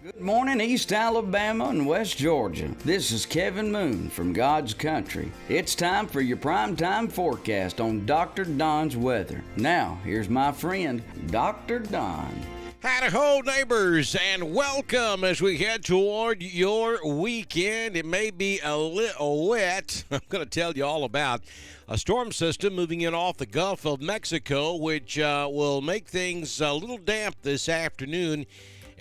Good morning, East Alabama and West Georgia. This is Kevin Moon from God's Country. It's time for your primetime forecast on Dr. Don's weather. Now, here's my friend, Dr. Don. Howdy-ho, neighbors, and welcome as we head toward your weekend. It may be a little wet. I'm going to tell you all about a storm system moving in off the Gulf of Mexico, which will make things a little damp this afternoon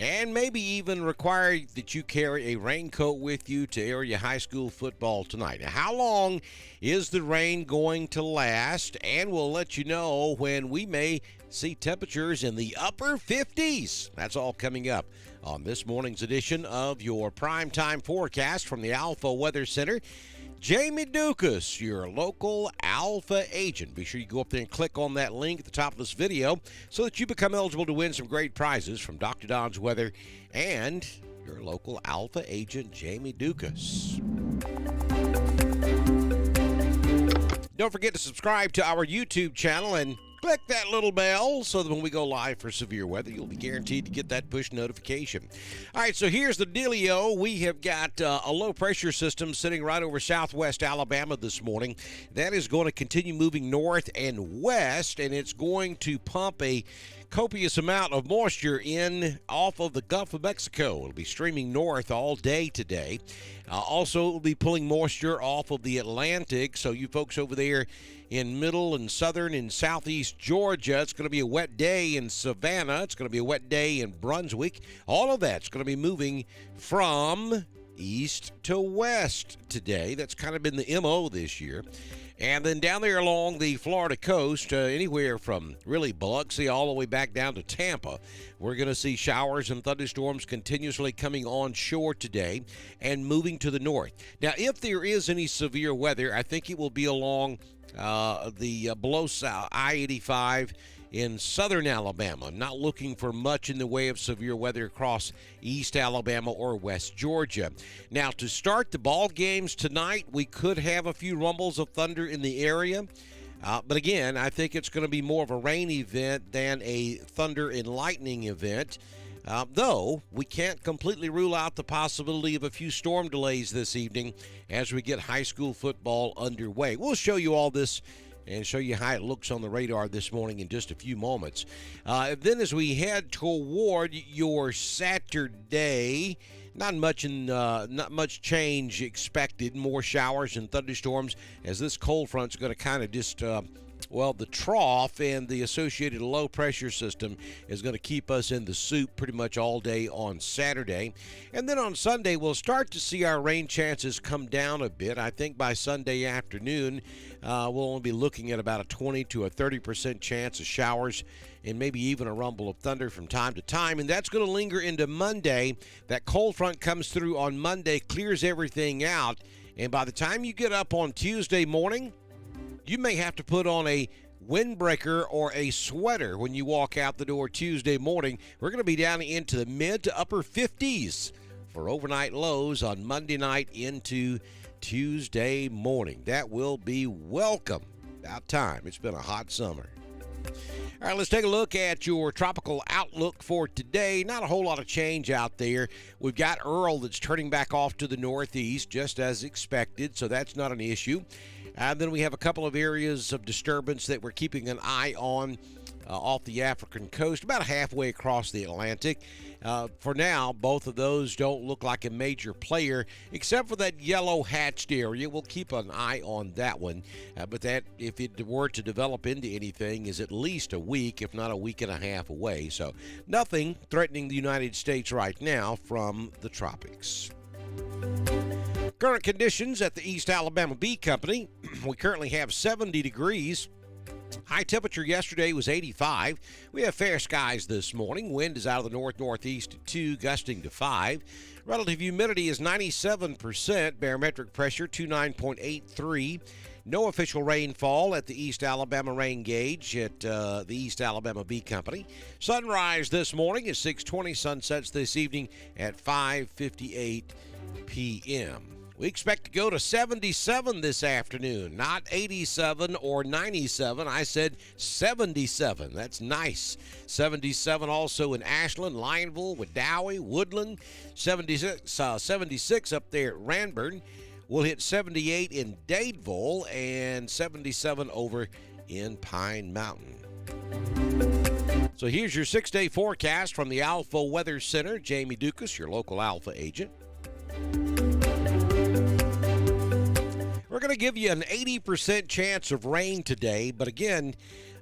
and maybe even require that you carry a raincoat with you to area high school football tonight. Now, how long is the rain going to last? And we'll let you know when we may see temperatures in the upper 50s. That's all coming up on this morning's edition of your primetime forecast from the Alpha Weather Center. Jamie Dukas, your local Alpha agent. Be sure you go up there and click on that link at the top of this video so that you become eligible to win some great prizes from Dr. Don's Weather and your local Alpha agent, Jamie Dukas. Don't forget to subscribe to our YouTube channel and click that little bell so that when we go live for severe weather, you'll be guaranteed to get that push notification. All right, so here's the dealio. We have got a low-pressure system sitting right over southwest Alabama this morning. That is going to continue moving north and west, and it's going to pump a copious amount of moisture in off of the Gulf of Mexico. It'll be streaming north all day today. Also, it'll be pulling moisture off of the Atlantic, so you folks over there in middle and southern and southeast Georgia, it's going to be a wet day in Savannah. It's going to be a wet day in Brunswick. All of that's going to be moving from east to west today. That's kind of been the MO this year. And then down there along the Florida coast, anywhere from really Biloxi all the way back down to Tampa, we're going to see showers and thunderstorms continuously coming on shore today and moving to the north. Now, if there is any severe weather, I think it will be along the below I-85 in southern Alabama. I'm not looking for much in the way of severe weather across East Alabama or West Georgia. Now, to start the ball games tonight, we could have a few rumbles of thunder in the area. But again, I think it's going to be more of a rain event than a thunder and lightning event. Though we can't completely rule out the possibility of a few storm delays this evening as we get high school football underway. We'll show you all this and show you how it looks on the radar this morning in just a few moments. Then as we head toward your Saturday, not much change expected. More showers and thunderstorms as this cold front's going to kind of just the trough and the associated low-pressure system is going to keep us in the soup pretty much all day on Saturday. And then on Sunday, we'll start to see our rain chances come down a bit. I think by Sunday afternoon, we'll only be looking at about a 20 to a 30% chance of showers and maybe even a rumble of thunder from time to time. And that's going to linger into Monday. That cold front comes through on Monday, clears everything out. And by the time you get up on Tuesday morning, you may have to put on a windbreaker or a sweater when you walk out the door Tuesday morning. We're going to be down into the mid to upper 50s for overnight lows on Monday night into Tuesday morning. That will be welcome. About time. It's been a hot summer. All right, let's take a look at your tropical outlook for today. Not a whole lot of change out there. We've got Earl that's turning back off to the northeast, just as expected, so that's not an issue. And then we have a couple of areas of disturbance that we're keeping an eye on off the African coast, about halfway across the Atlantic. For now, both of those don't look like a major player, except for that yellow hatched area. We'll keep an eye on that one. But that, if it were to develop into anything, is at least a week, if not a week and a half away. So nothing threatening the United States right now from the tropics. Current conditions at the East Alabama Bee Company. We currently have 70 degrees. High temperature yesterday was 85. We have fair skies this morning. Wind is out of the north-northeast at 2, gusting to 5. Relative humidity is 97%. Barometric pressure 29.83. No official rainfall at the East Alabama rain gauge at the East Alabama Bee Company. Sunrise this morning is 6:20. Sunsets this evening at 5:58 p.m. We expect to go to 77 this afternoon, not 87 or 97. I said 77. That's nice. 77 also in Ashland, Lineville, Wedowee, Woodland. 76 up there at Ranburn. We'll hit 78 in Dadeville and 77 over in Pine Mountain. So here's your 6-day forecast from the Alpha Weather Center. Jamie Dukas, your local Alpha agent. We're going to give you an 80% chance of rain today, but again,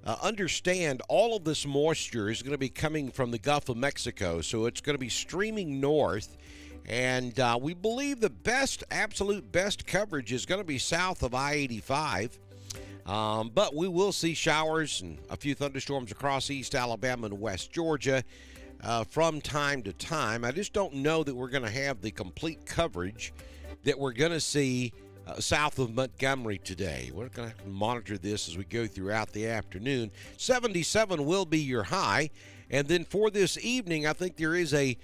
understand all of this moisture is going to be coming from the Gulf of Mexico, so it's going to be streaming north, and we believe the absolute best coverage is going to be south of I-85, but we will see showers and a few thunderstorms across East Alabama and West Georgia from time to time. I just don't know that we're going to have the complete coverage that we're going to see south of Montgomery today. We're going to monitor this as we go throughout the afternoon. 77 will be your high. And then for this evening, I think there is a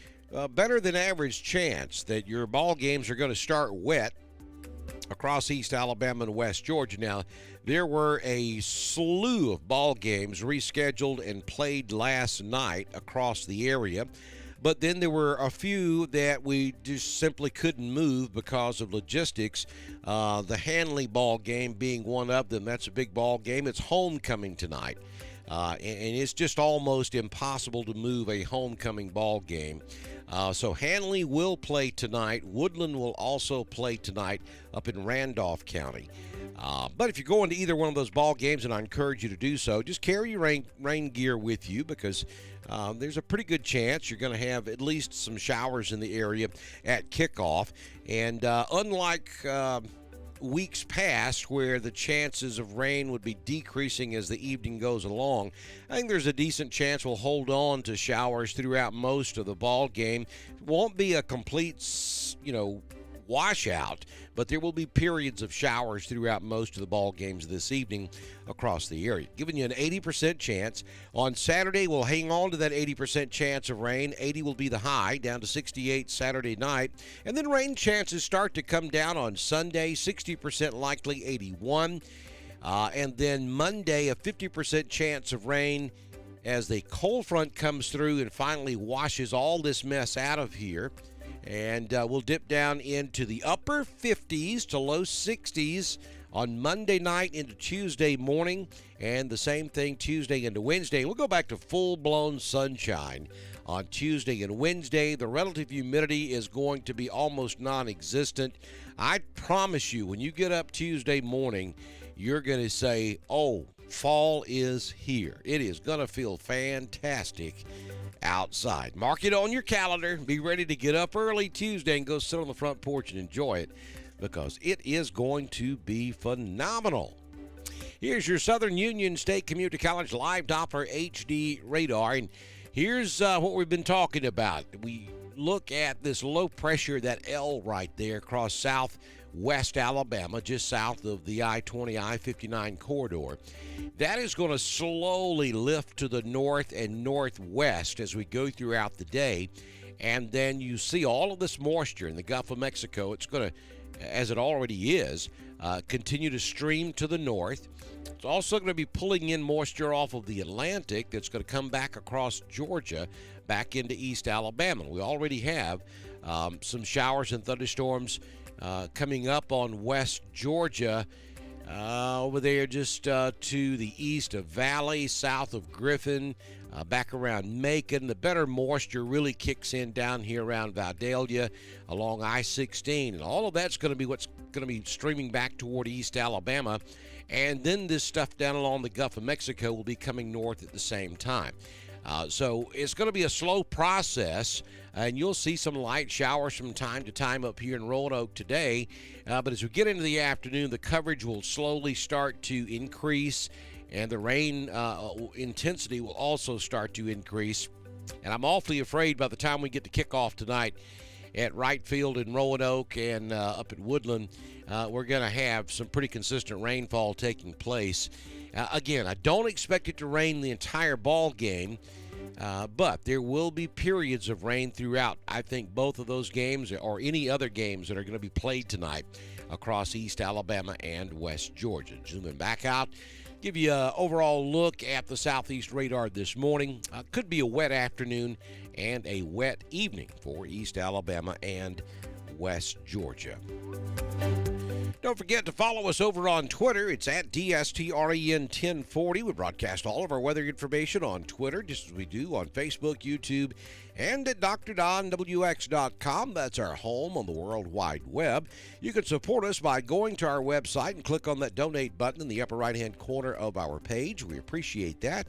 better than average chance that your ball games are going to start wet across East Alabama and West Georgia. Now, there were a slew of ball games rescheduled and played last night across the area. But then there were a few that we just simply couldn't move because of logistics. The Hanley ball game being one of them. That's a big ball game. It's homecoming tonight. And it's just almost impossible to move a homecoming ball game. So Hanley will play tonight. Woodland will also play tonight up in Randolph County. But if you're going to either one of those ball games, and I encourage you to do so, just carry your rain gear with you because there's a pretty good chance you're going to have at least some showers in the area at kickoff. And unlike weeks past where the chances of rain would be decreasing as the evening goes along, I think there's a decent chance we'll hold on to showers throughout most of the ball game. It won't be a complete, washout, but there will be periods of showers throughout most of the ball games this evening across the area, giving you an 80% chance. On Saturday, we'll hang on to that 80% chance of rain. 80 will be the high, down to 68 Saturday night. And then rain chances start to come down on Sunday, 60% likely, 81. And then Monday, a 50% chance of rain as the cold front comes through and finally washes all this mess out of here. And we'll dip down into the upper 50s to low 60s on Monday night into Tuesday morning, and the same thing Tuesday into Wednesday. We'll go back to full-blown sunshine on Tuesday and Wednesday. The relative humidity is going to be almost non-existent. I promise you, when you get up Tuesday morning, you're going to say, oh, fall is here. It is going to feel fantastic outside. Mark it on your calendar. Be ready to get up early Tuesday and go sit on the front porch and enjoy it because it is going to be phenomenal. Here's your Southern Union State Community College live Doppler HD radar. And here's what we've been talking about. We look at this low pressure, that L right there across southwest Alabama, just south of the I-20, I-59 corridor. That is going to slowly lift to the north and northwest as we go throughout the day. And then you see all of this moisture in the Gulf of Mexico. It's going to, as it already is, continue to stream to the north. It's also going to be pulling in moisture off of the Atlantic that's going to come back across Georgia, back into East Alabama. We already have some showers and thunderstorms coming up on West Georgia, over there just to the east of Valley, south of Griffin, back around Macon. The better moisture really kicks in down here around Vidalia along I-16, and all of that's going to be what's going to be streaming back toward East Alabama. And then this stuff down along the Gulf of Mexico will be coming north at the same time. So it's going to be a slow process, and you'll see some light showers from time to time up here in Roanoke today. But as we get into the afternoon, the coverage will slowly start to increase, and the rain intensity will also start to increase. And I'm awfully afraid by the time we get to kickoff tonight at Wright Field in Roanoke and up at Woodland, we're going to have some pretty consistent rainfall taking place. Again, I don't expect it to rain the entire ball game, But there will be periods of rain throughout, I think, both of those games or any other games that are going to be played tonight across East Alabama and West Georgia. Zooming back out, give you an overall look at the southeast radar this morning. Could be a wet afternoon and a wet evening for East Alabama and West Georgia. Don't forget to follow us over on Twitter. It's at DSTREN1040. We broadcast all of our weather information on Twitter, just as we do on Facebook, YouTube, and at DrDonWX.com. That's our home on the World Wide Web. You can support us by going to our website and click on that donate button in the upper right-hand corner of our page. We appreciate that.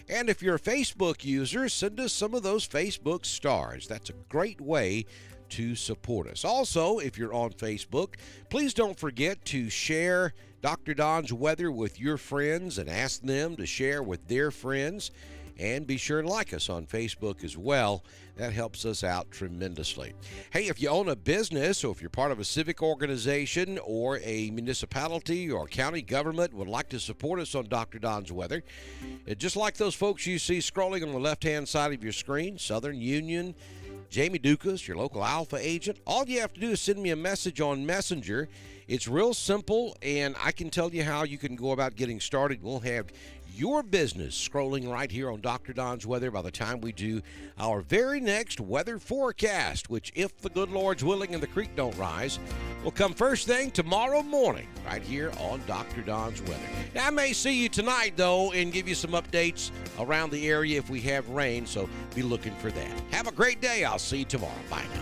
And if you're a Facebook user, send us some of those Facebook stars. That's a great way to support us. Also, if you're on Facebook, please don't forget to share Dr. Don's Weather with your friends and ask them to share with their friends. And be sure to like us on Facebook as well. That helps us out tremendously. Hey, if you own a business or if you're part of a civic organization or a municipality or county government would like to support us on Dr. Don's Weather, just like those folks you see scrolling on the left-hand side of your screen, Southern Union, Jamie Dukas, your local Alpha agent, all you have to do is send me a message on Messenger. It's real simple, and I can tell you how you can go about getting started. We'll have your business scrolling right here on Dr. Don's Weather by the time we do our very next weather forecast, which, if the good Lord's willing and the creek don't rise, will come first thing tomorrow morning right here on Dr. Don's Weather. Now, I may see you tonight, though, and give you some updates around the area if we have rain, so be looking for that. Have a great day. I'll see you tomorrow. Bye now.